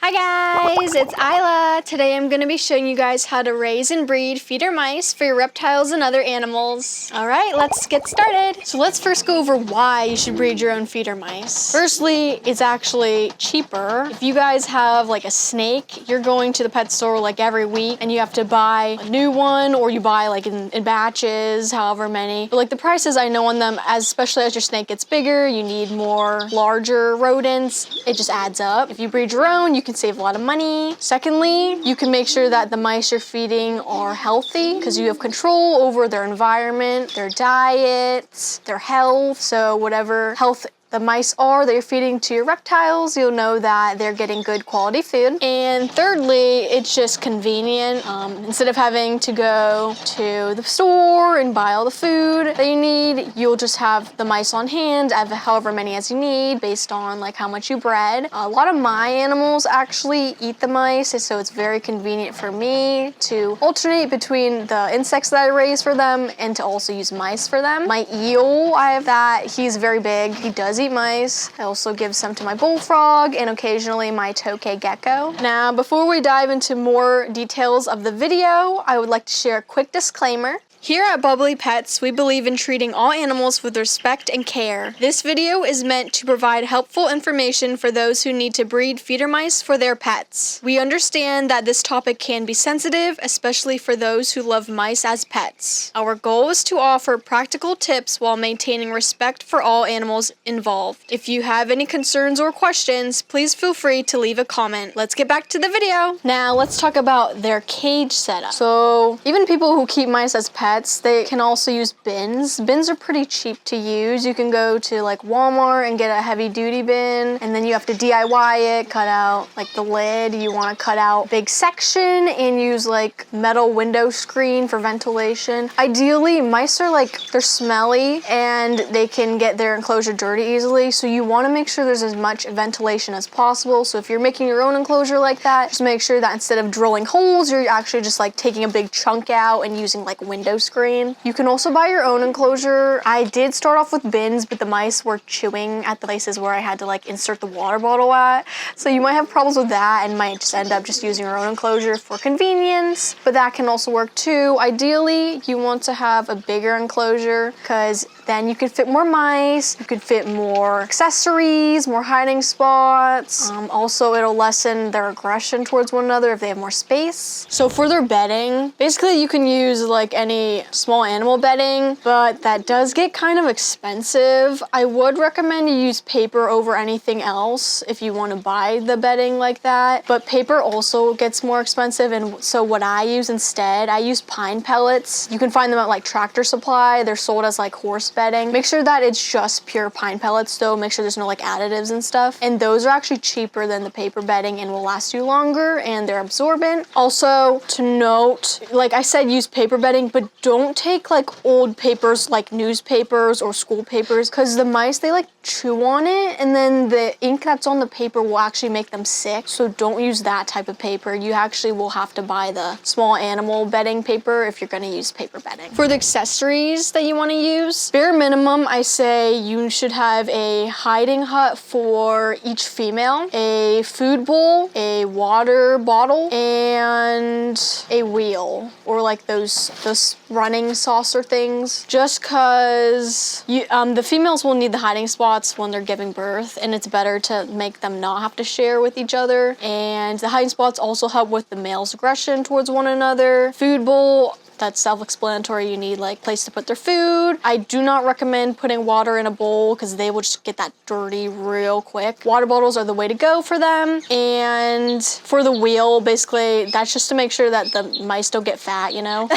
Hi guys, it's Isla. Today I'm going to be showing you guys how to raise and breed feeder mice for your reptiles and other animals. Alright, let's get started. So let's first go over why you should breed your own feeder mice. Firstly, it's actually cheaper. If you guys have like a snake, you're going to the pet store like every week and you have to buy a new one, or you buy like in batches, however many. But like the prices I know on them, especially as your snake gets bigger, you need more larger rodents. It just adds up. If you breed your own, you can save a lot of money. Secondly, you can make sure that the mice you're feeding are healthy because you have control over their environment, their diet, their health. So whatever health the mice are that you're feeding to your reptiles, you'll know that they're getting good quality food. And thirdly, it's just convenient. Instead of having to go to the store and buy all the food that you need, you'll just have the mice on hand, however many as you need, based on like how much you bred. A lot of my animals actually eat the mice, so it's very convenient for me to alternate between the insects that I raise for them and to also use mice for them. My eel, I have that. He's very big. He does eat mice. I also give some to my bullfrog and occasionally my tokay gecko. Now, before we dive into more details of the video, I would like to share a quick disclaimer. Here at BubblyPetz, we believe in treating all animals with respect and care. This video is meant to provide helpful information for those who need to breed feeder mice for their pets. We understand that this topic can be sensitive, especially for those who love mice as pets. Our goal is to offer practical tips while maintaining respect for all animals involved. If you have any concerns or questions, please feel free to leave a comment. Let's get back to the video. Now, let's talk about their cage setup. So, even people who keep mice as pets, they can also use bins. Bins are pretty cheap to use. You can go to like Walmart and get a heavy duty bin, and then you have to DIY it, cut out like the lid. You want to cut out a big section and use like metal window screen for ventilation. Ideally, mice are they're smelly and they can get their enclosure dirty easily, so you want to make sure there's as much ventilation as possible. So if you're making your own enclosure like that, just make sure that instead of drilling holes, you're actually just like taking a big chunk out and using like window screen. You can also buy your own enclosure. I did start off with bins, but the mice were chewing at the places where I had to like insert the water bottle at. So you might have problems with that and might just end up just using your own enclosure for convenience, but that can also work too. Ideally, you want to have a bigger enclosure because then you can fit more mice, you could fit more accessories, more hiding spots. Also, it'll lessen their aggression towards one another if they have more space. So for their bedding, basically you can use like any small animal bedding, but that does get kind of expensive. I would recommend you use paper over anything else if you want to buy the bedding like that, but paper also gets more expensive, and so what I use instead, I use pine pellets. You can find them at like Tractor Supply. They're sold as like horse bedding. Make sure that it's just pure pine pellets though. Make sure there's no like additives and stuff, and those are actually cheaper than the paper bedding and will last you longer, and they're absorbent. Also to note, like I said, use paper bedding, but don't take like old papers like newspapers or school papers, because the mice, they like chew on it and then the ink that's on the paper will actually make them sick. So don't use that type of paper. You actually will have to buy the small animal bedding paper if you're going to use paper bedding. For the accessories that you want to use, bare minimum, I say you should have a hiding hut for each female, a food bowl, a water bottle, and a wheel, or like those running saucer things, just because the females will need the hiding spots when they're giving birth, and it's better to make them not have to share with each other. And the hiding spots also help with the male's aggression towards one another. Food bowl, that's self-explanatory. You need like place to put their food. I do not recommend putting water in a bowl because they will just get that dirty real quick. Water bottles are the way to go for them. And for the wheel, basically that's just to make sure that the mice don't get fat, you know.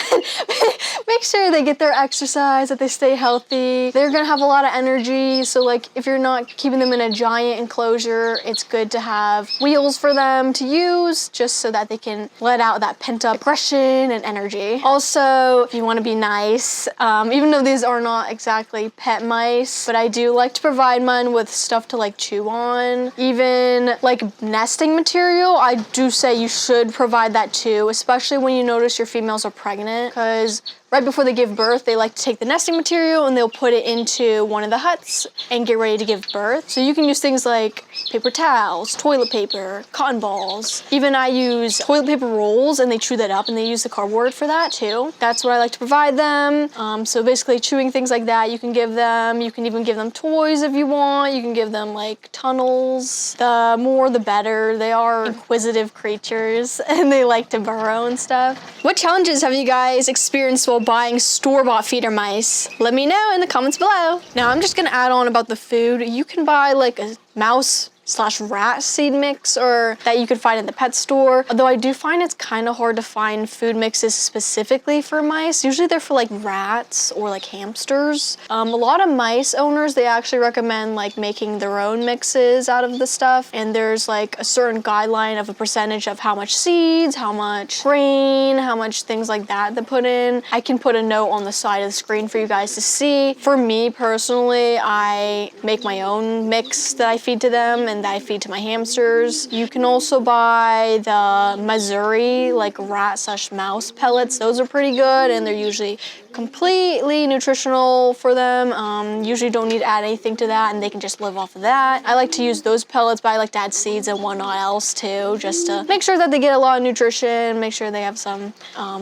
Make sure they get their exercise, that they stay healthy. They're gonna have a lot of energy, so like if you're not keeping them in a giant enclosure, it's good to have wheels for them to use just so that they can let out that pent-up aggression and energy. Also, if you want to be nice, even though these are not exactly pet mice, but I do like to provide mine with stuff to like chew on. Even like nesting material, I do say you should provide that too, especially when you notice your females are pregnant, because right before they give birth, they like to take the nesting material and they'll put it into one of the huts and get ready to give birth. So you can use things like paper towels, toilet paper, cotton balls. Even I use toilet paper rolls and they chew that up and they use the cardboard for that too. That's what I like to provide them. So basically chewing things like that you can give them. You can even give them toys if you want. You can give them like tunnels. The more the better. They are inquisitive creatures and they like to burrow and stuff. What challenges have you guys experienced while buying store-bought feeder mice? Let me know in the comments below. Now I'm just gonna add on about the food. You can buy like a mouse/rat seed mix or that you could find in the pet store. Although I do find it's kind of hard to find food mixes specifically for mice. Usually they're for like rats or like hamsters. A lot of mice owners, they actually recommend like making their own mixes out of the stuff. And there's like a certain guideline of a percentage of how much seeds, how much grain, how much things like that to put in. I can put a note on the side of the screen for you guys to see. For me personally, I make my own mix that I feed to them and that I feed to my hamsters. You can also buy the Missouri like rat/mouse pellets. Those are pretty good and they're usually completely nutritional for them. Usually don't need to add anything to that and they can just live off of that. I like to use those pellets, but I like to add seeds and whatnot else too, just to make sure that they get a lot of nutrition, make sure they have some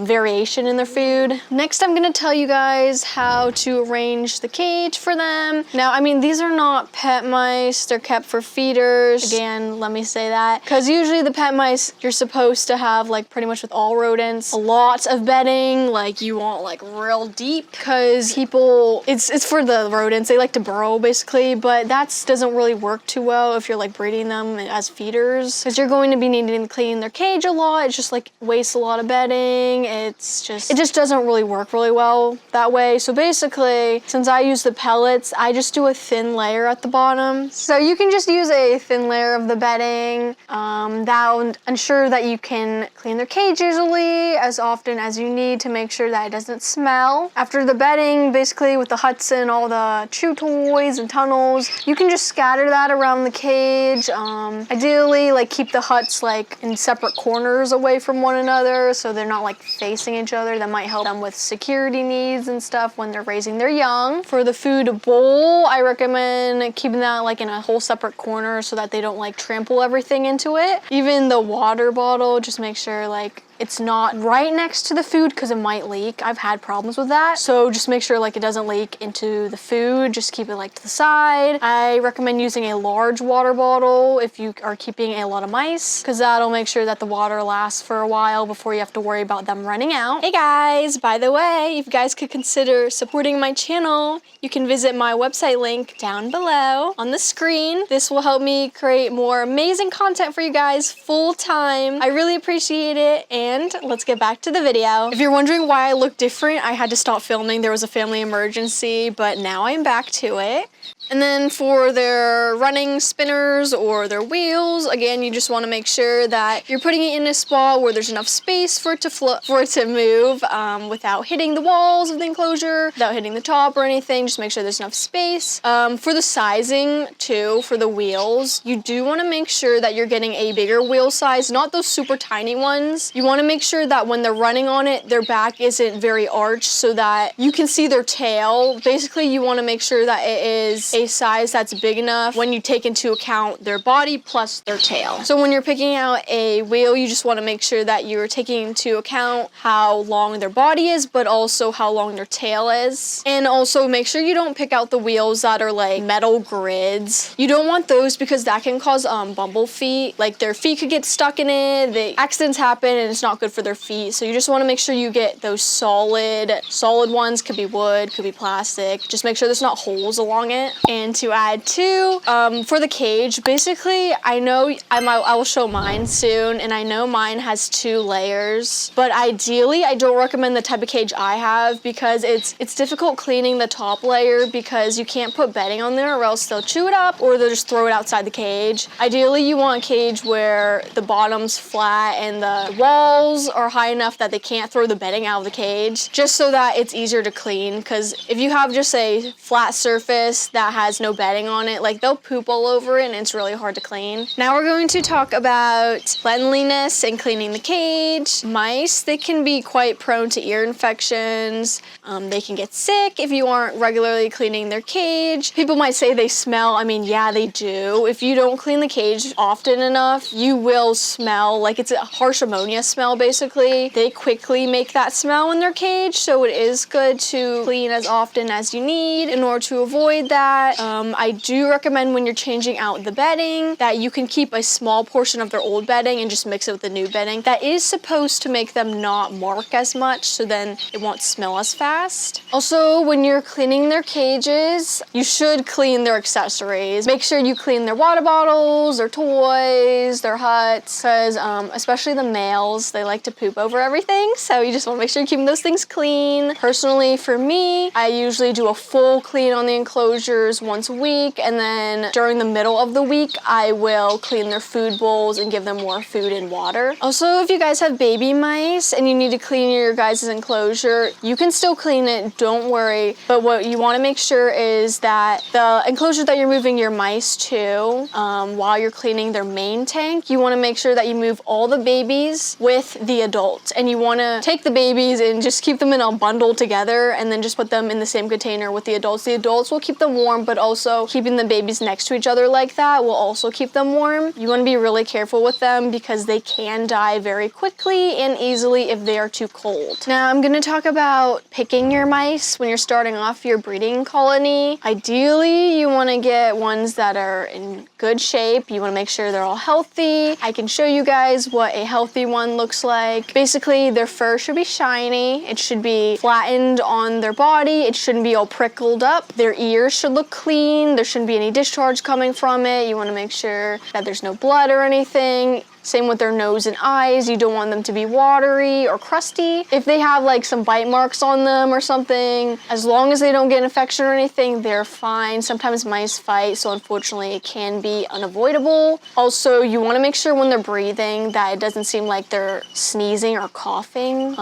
variation in their food. Next, I'm gonna tell you guys how to arrange the cage for them. Now, I mean, these are not pet mice, they're kept for feeders. Again, let me say that, because usually the pet mice, you're supposed to have, like pretty much with all rodents, a lot of bedding, like you want like real deep, because people, it's for the rodents, they like to burrow basically, but that doesn't really work too well if you're like breeding them as feeders, because you're going to be needing to clean their cage a lot. It's just like wastes a lot of bedding. It just doesn't really work really well that way. So basically, since I use the pellets, I just do a thin layer at the bottom. So you can just use a thin layer of the bedding. That'll ensure that you can clean their cage easily as often as you need to make sure that it doesn't smell. After the bedding, basically with the huts and all the chew toys and tunnels, you can just scatter that around the cage. Ideally, like keep the huts like in separate corners away from one another so they're not like facing each other. That might help them with security needs and stuff when they're raising their young. For the food bowl, I recommend keeping that like in a whole separate corner so that they don't like trample everything into it. Even the water bottle, just make sure like it's not right next to the food because it might leak. I've had problems with that. So just make sure like it doesn't leak into the food. Just keep it like to the side. I recommend using a large water bottle if you are keeping a lot of mice, because that'll make sure that the water lasts for a while before you have to worry about them running out. Hey guys, by the way, if you guys could consider supporting my channel, you can visit my website link down below on the screen. This will help me create more amazing content for you guys full time. I really appreciate it. And let's get back to the video. If you're wondering why I look different, I had to stop filming. There was a family emergency, but now I'm back to it. And then for their running spinners or their wheels, again, you just want to make sure that you're putting it in a spot where there's enough space for it to move without hitting the walls of the enclosure, without hitting the top or anything. Just make sure there's enough space. For the sizing too, for the wheels, you do want to make sure that you're getting a bigger wheel size, not those super tiny ones. You want to make sure that when they're running on it, their back isn't very arched so that you can see their tail. Basically, you want to make sure that it is a size that's big enough when you take into account their body plus their tail. So when you're picking out a wheel, you just want to make sure that you're taking into account how long their body is, but also how long their tail is. And also make sure you don't pick out the wheels that are like metal grids. You don't want those because that can cause bumble feet. Like their feet could get stuck in it. The accidents happen and it's not good for their feet. So you just want to make sure you get those solid ones. Could be wood, could be plastic. Just make sure there's not holes along it. And to add to, for the cage, basically, I know I will show mine soon, and I know mine has 2 layers, but ideally, I don't recommend the type of cage I have because it's difficult cleaning the top layer because you can't put bedding on there or else they'll chew it up or they'll just throw it outside the cage. Ideally, you want a cage where the bottom's flat and the walls are high enough that they can't throw the bedding out of the cage, just so that it's easier to clean, because if you have just a flat surface that that has no bedding on it, like they'll poop all over it and it's really hard to clean. Now we're going to talk about cleanliness and cleaning the cage. Mice, they can be quite prone to ear infections. They can get sick if you aren't regularly cleaning their cage. People might say they smell. I mean, yeah, they do. If you don't clean the cage often enough, you will smell like it's a harsh ammonia smell, basically. They quickly make that smell in their cage, so it is good to clean as often as you need in order to avoid that. I do recommend when you're changing out the bedding that you can keep a small portion of their old bedding and just mix it with the new bedding. That is supposed to make them not mark as much, so then it won't smell as fast. Also, when you're cleaning their cages, you should clean their accessories. Make sure you clean their water bottles, their toys, their huts, because especially the males, they like to poop over everything, so you just want to make sure you're keeping those things clean. Personally, for me, I usually do a full clean on the enclosures once a week, and then during the middle of the week, I will clean their food bowls and give them more food and water. Also, if you guys have baby mice and you need to clean your guys' enclosure, you can still clean it, don't worry. But what you want to make sure is that the enclosure that you're moving your mice to, while you're cleaning their main tank, you want to make sure that you move all the babies with the adults. And you want to take the babies and just keep them in a bundle together and then just put them in the same container with the adults. The adults will keep them warm, but also keeping the babies next to each other like that will also keep them warm. You want to be really careful with them because they can die very quickly and easily if they are too cold. Now I'm going to talk about picking your mice when you're starting off your breeding colony. Ideally, you want to get ones that are in good shape. You want to make sure they're all healthy. I can show you guys what a healthy one looks like. Basically, their fur should be shiny. It should be flattened on their body. It shouldn't be all prickled up. Their ears should look clean. There shouldn't be any discharge coming from it. You want to make sure that there's no blood or anything. Same with their nose and eyes. You don't want them to be watery or crusty. If they have like some bite marks on them or something, as long as they don't get an infection or anything, they're fine. Sometimes mice fight, so unfortunately it can be unavoidable. Also, you want to make sure when they're breathing that it doesn't seem like they're sneezing or coughing.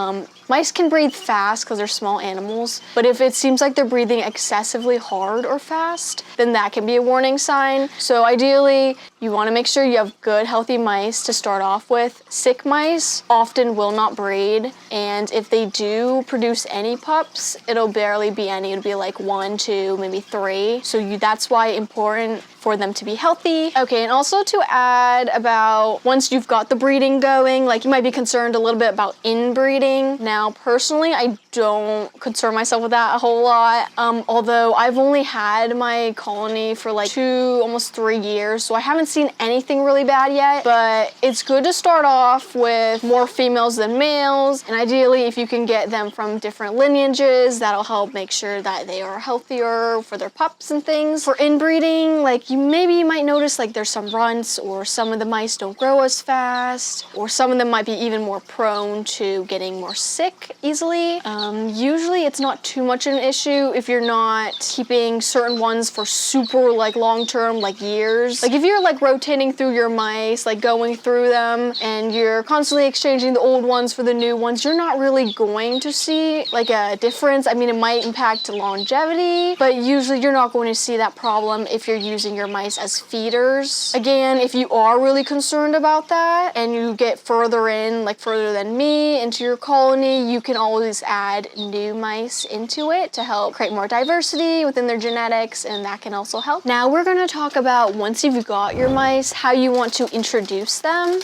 Mice can breathe fast because they're small animals, but if it seems like they're breathing excessively hard or fast, then that can be a warning sign. So ideally, you want to make sure you have good, healthy mice to start off with. Sick mice often will not breed, and if they do produce any pups, it'll barely be any. It'll be like 1, 2, maybe 3. So that's why it's important for them to be healthy. Okay, and also to add about once you've got the breeding going, like you might be concerned a little bit about inbreeding. Now, personally, I don't concern myself with that a whole lot. Although I've only had my colony for like 2, almost 3 years, so I haven't seen anything really bad yet, but it's good to start off with more females than males, and ideally if you can get them from different lineages, that'll help make sure that they are healthier for their pups and things. For inbreeding, like you might notice like there's some runts, or some of the mice don't grow as fast, or some of them might be even more prone to getting more sick easily. Usually it's not too much an issue if you're not keeping certain ones for super like long term, like years. Like if you're like rotating through your mice, like going through them, and you're constantly exchanging the old ones for the new ones, you're not really going to see like a difference. I mean, it might impact longevity, but usually you're not going to see that problem if you're using your mice as feeders. Again, if you are really concerned about that and you get further in, like further than me, into your colony, you can always add new mice into it to help create more diversity within their genetics, and that can also help. Now we're going to talk about once you've got your mice, how you want to introduce them.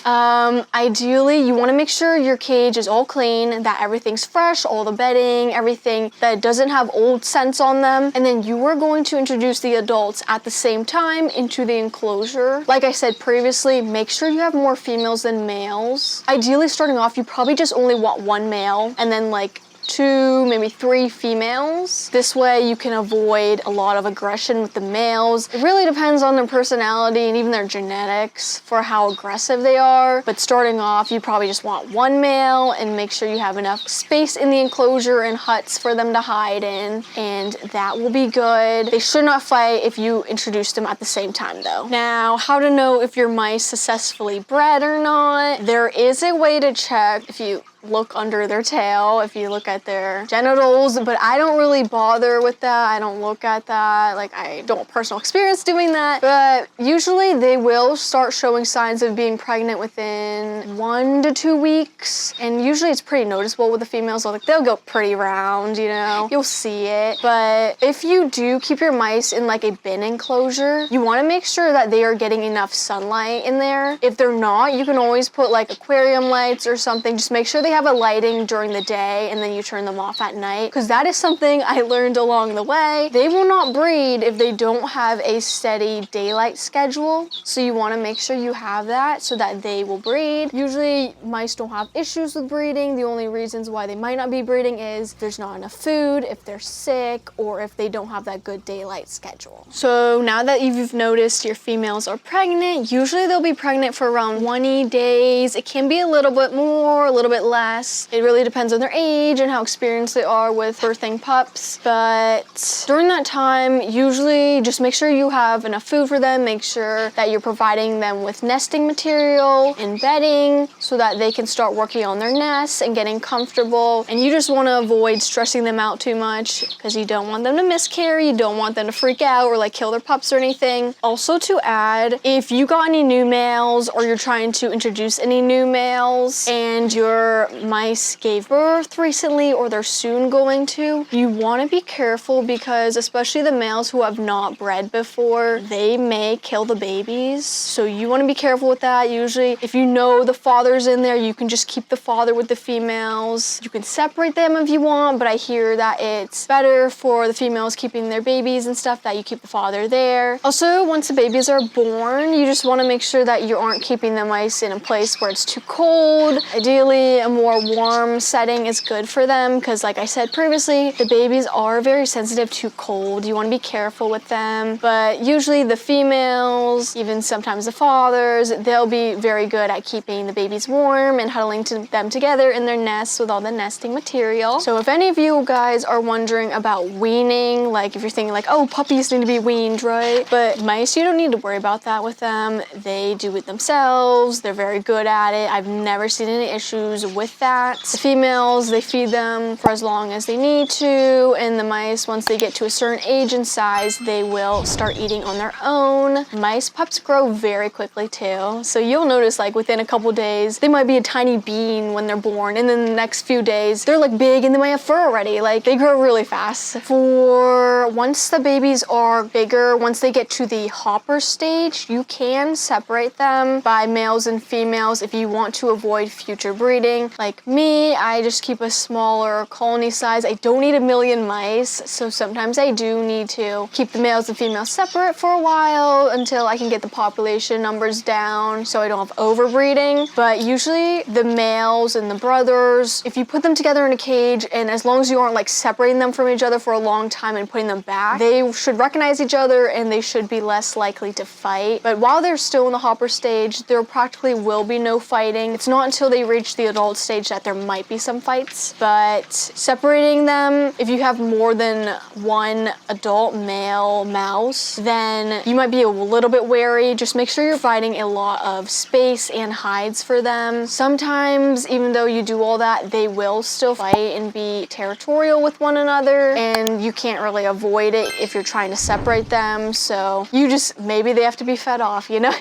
Ideally, you want to make sure your cage is all clean, that everything's fresh, all the bedding, everything that doesn't have old scents on them, and then you are going to introduce the adults at the same time into the enclosure. Like I said previously, make sure you have more females than males. Ideally, starting off, you probably just only want 1 male, and then like 2, maybe 3 females. This way you can avoid a lot of aggression with the males. It really depends on their personality and even their genetics for how aggressive they are. But starting off, you probably just want 1 male, and make sure you have enough space in the enclosure and huts for them to hide in, and that will be good. They should not fight if you introduce them at the same time though. Now, how to know if your mice successfully bred or not. There is a way to check if you look under their tail, if you look at their genitals, but I don't really bother with that. I don't look at that. Like, I don't have personal experience doing that, but usually they will start showing signs of being pregnant within 1 to 2 weeks, and usually it's pretty noticeable with the females. Like, they'll go pretty round, you know, you'll see it. But if you do keep your mice in like a bin enclosure, you want to make sure that they are getting enough sunlight in there. If they're not, you can always put like aquarium lights or something. Just make sure they have a lighting during the day and then you turn them off at night, because that is something I learned along the way. They will not breed if they don't have a steady daylight schedule, so you want to make sure you have that so that they will breed. Usually mice don't have issues with breeding. The only reasons why they might not be breeding is if there's not enough food, if they're sick, or if they don't have that good daylight schedule. So now that you've noticed your females are pregnant, usually they'll be pregnant for around 20 days. It can be a little bit more, a little bit less. It really depends on their age and how experienced they are with birthing pups. But during that time, usually just make sure you have enough food for them. Make sure that you're providing them with nesting material and bedding so that they can start working on their nests and getting comfortable. And you just want to avoid stressing them out too much, because you don't want them to miscarry. You don't want them to freak out or like kill their pups or anything. Also, to add, if you got any new males or you're trying to introduce any new males and your mice gave birth recently or they're soon going to, you want to be careful, because especially the males who have not bred before, they may kill the babies. So you want to be careful with that. Usually if you know the father's in there, you can just keep the father with the females. You can separate them if you want, but I hear that it's better for the females keeping their babies and stuff that you keep the father there. Also, once the babies are born, you just want to make sure that you aren't keeping the mice in a place where it's too cold. Ideally, a more warm setting is good for them, because like I said previously, the babies are very sensitive to cold. You want to be careful with them. But usually the females, even sometimes the fathers, they'll be very good at keeping the babies warm and huddling them together in their nests with all the nesting material. So if any of you guys are wondering about weaning, like if you're thinking like, oh, puppies need to be weaned, right? But mice, you don't need to worry about that with them. They do it themselves. They're very good at it. I've never seen any issues with that. The females, they feed them for as long as they need to, and the mice, once they get to a certain age and size, they will start eating on their own. Mice pups grow very quickly too. So you'll notice like within a couple days, they might be a tiny bean when they're born, and then the next few days, they're like big and they might have fur already. Like, they grow really fast. For once the babies are bigger, once they get to the hopper stage, you can separate them by males and females if you want to avoid future breeding. Like me, I just keep a smaller colony size. I don't need a million mice, so sometimes I do need to keep the males and females separate for a while until I can get the population numbers down so I don't have overbreeding. But usually the males and the brothers, if you put them together in a cage, and as long as you aren't like separating them from each other for a long time and putting them back, they should recognize each other and they should be less likely to fight. But while they're still in the hopper stage, there practically will be no fighting. It's not until they reach the adult stage that there might be some fights. But separating them, if you have more than one adult male mouse, then you might be a little bit wary. Just make sure you're providing a lot of space and hides for them. Sometimes, even though you do all that, they will still fight and be territorial with one another, and you can't really avoid it if you're trying to separate them. So you just, maybe they have to be fed off, you know,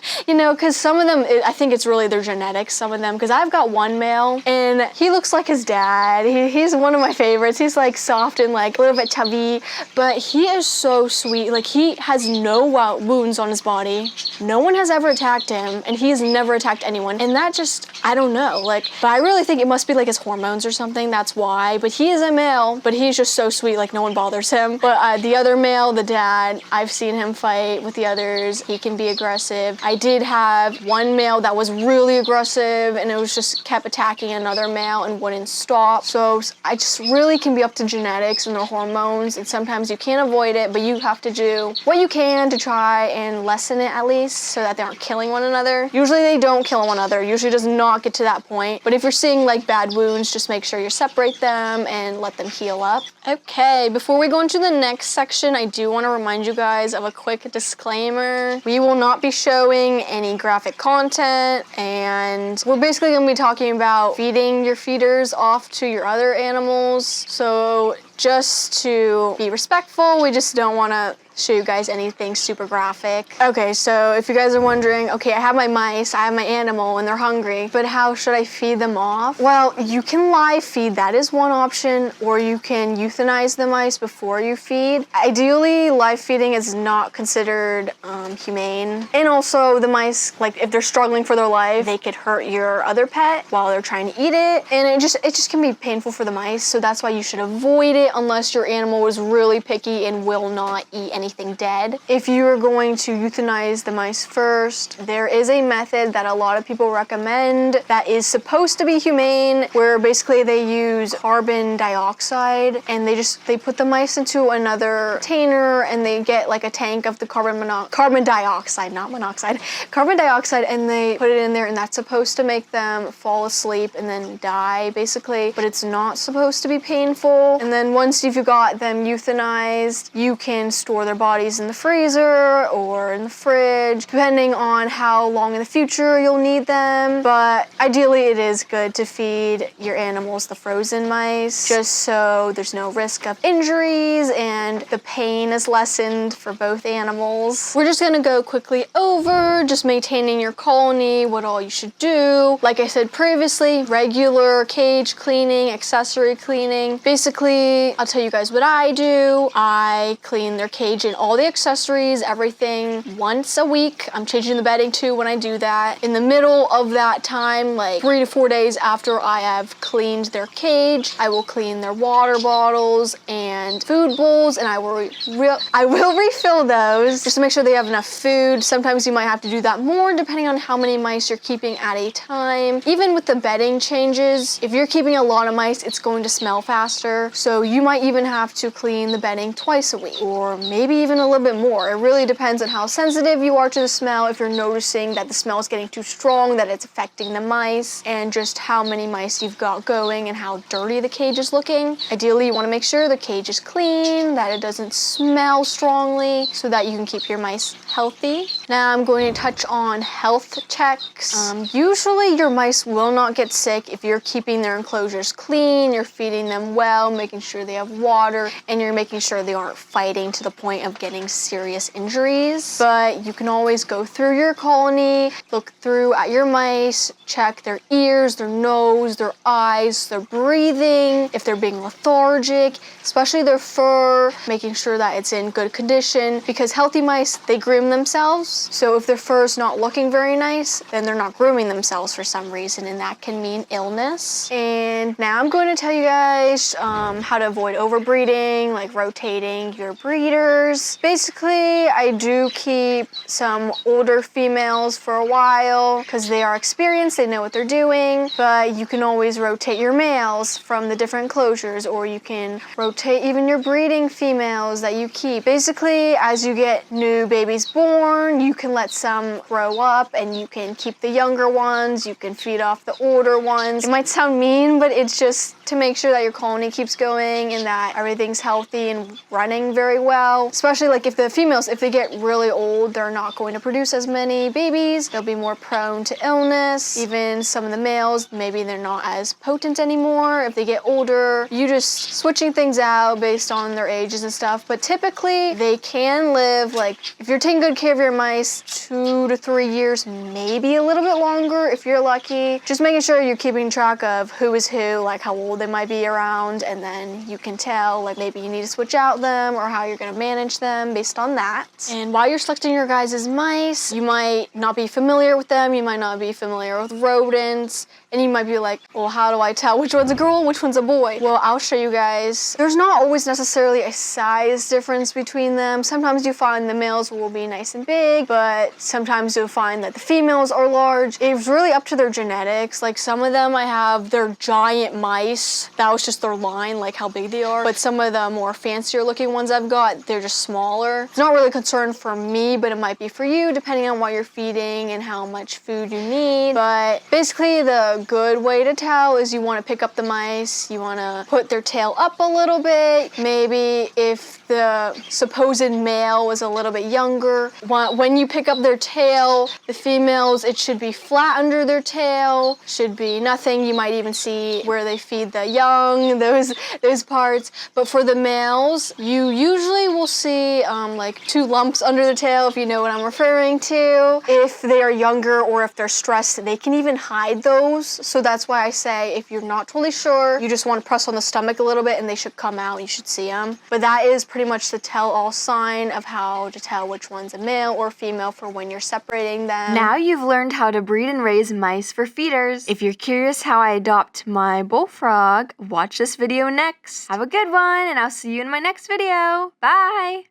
because some of them, I think it's really their genetics, some of them, because I've got one male and he looks like his dad. He's one of my favorites. He's like soft and like a little bit chubby, but he is so sweet. Like, he has no wounds on his body. No one has ever attacked him, and he has never attacked anyone. And that just, I don't know, like, but I really think it must be like his hormones or something. That's why. But he is a male, but he's just so sweet. Like, no one bothers him. But the other male, the dad, I've seen him fight with the others. He can be aggressive. I did have one male that was really aggressive, and it was just kept attacking another male and wouldn't stop. So I just really can be up to genetics and their hormones, and sometimes you can't avoid it, but you have to do what you can to try and lessen it at least so that they aren't killing one another. Usually they don't kill one another. Usually does not get to that point. But if you're seeing like bad wounds, just make sure you separate them and let them heal up. Okay, before we go into the next section, I do want to remind you guys of a quick disclaimer. We will not be showing any graphic content, and we're basically going to be talking about feeding your feeders off to your other animals. So just to be respectful, we just don't want to show you guys anything super graphic. Okay, so if you guys are wondering, okay, I have my mice, I have my animal, and they're hungry, but how should I feed them off? Well, you can live feed, that is one option, or you can euthanize the mice before you feed. Ideally, live feeding is not considered humane. And also the mice, like if they're struggling for their life, they could hurt your other pet while they're trying to eat it. And it just can be painful for the mice. So that's why you should avoid it unless your animal is really picky and will not eat anything dead. If you are going to euthanize the mice first, there is a method that a lot of people recommend that is supposed to be humane, where basically they use carbon dioxide and they put the mice into another container and they get like a tank of the carbon dioxide, not monoxide, carbon dioxide, and they put it in there, and that's supposed to make them fall asleep and then die basically, but it's not supposed to be painful. And then once you've got them euthanized, you can store their bodies in the freezer or in the fridge, depending on how long in the future you'll need them. But ideally it is good to feed your animals the frozen mice, just so there's no risk of injuries and the pain is lessened for both animals. We're just gonna go quickly over just maintaining your colony, what all you should do. Like I said previously, regular cage cleaning, accessory cleaning. Basically, I'll tell you guys what I do. I clean their cage and all the accessories, everything, once a week. I'm changing the bedding too when I do that. In the middle of that time, like 3 to 4 days after I have cleaned their cage, I will clean their water bottles and food bowls, and I will refill those just to make sure they have enough food. Sometimes you might have to do that more depending on how many mice you're keeping at a time. Even with the bedding changes, if you're keeping a lot of mice, it's going to smell faster. So you might even have to clean the bedding twice a week, or maybe even a little bit more. It really depends on how sensitive you are to the smell, if you're noticing that the smell is getting too strong, that it's affecting the mice, and just how many mice you've got going and how dirty the cage is looking. Ideally, you want to make sure the cage is clean, that it doesn't smell strongly, so that you can keep your mice healthy. Now I'm going to touch on health checks. Usually your mice will not get sick if you're keeping their enclosures clean, you're feeding them well, making sure they have water, and you're making sure they aren't fighting to the point of getting serious injuries. But you can always go through your colony, look through at your mice, check their ears, their nose, their eyes, their breathing, if they're being lethargic, especially their fur, making sure that it's in good condition, because healthy mice, they groom themselves. So if their fur is not looking very nice, then they're not grooming themselves for some reason, and that can mean illness. And now I'm going to tell you guys how to avoid overbreeding, like rotating your breeders. Basically, I do keep some older females for a while because they are experienced, they know what they're doing, but you can always rotate your males from the different enclosures, or you can rotate even your breeding females that you keep. Basically, as you get new babies born, you can let some grow up and you can keep the younger ones, you can feed off the older ones. It might sound mean, but it's just to make sure that your colony keeps going and that everything's healthy and running very well. Especially like if the females, if they get really old, they're not going to produce as many babies. They'll be more prone to illness. Even some of the males, maybe they're not as potent anymore. If they get older, you just switching things out based on their ages and stuff. But typically they can live, like if you're taking good care of your mice, 2 to 3 years, maybe a little bit longer if you're lucky. Just making sure you're keeping track of who is who, like how old they might be around, and then you can tell like maybe you need to switch out them or how you're going to manage them based on that. And while you're selecting your guys' mice, you might not be familiar with them, you might not be familiar with rodents, and you might be like, well, how do I tell which one's a girl and which one's a boy? Well, I'll show you guys. There's not always necessarily a size difference between them. Sometimes you find the males will be nice and big, but sometimes you'll find that the females are large. It's really up to their genetics. Like some of them, I have their giant mice. That was just their line, like how big they are. But some of the more fancier looking ones I've got, they're just smaller. It's not really a concern for me, but it might be for you depending on what you're feeding and how much food you need. But basically the good way to tell is you want to pick up the mice, you want to put their tail up a little bit. Maybe if the supposed male was a little bit younger, when when you pick up their tail, the females, it should be flat under their tail, should be nothing. You might even see where they feed the young, those parts. But for the males, you usually will see like 2 lumps under the tail, if you know what I'm referring to. If they are younger or if they're stressed, they can even hide those. So that's why I say if you're not totally sure, you just want to press on the stomach a little bit and they should come out. You should see them. But that is pretty much the tell-all sign of how to tell which one's a male or female for when you're separating them. Now you've learned how to breed and raise mice for feeders. If you're curious how I adopt my bullfrog, watch this video next. Have a good one, and I'll see you in my next video. Bye!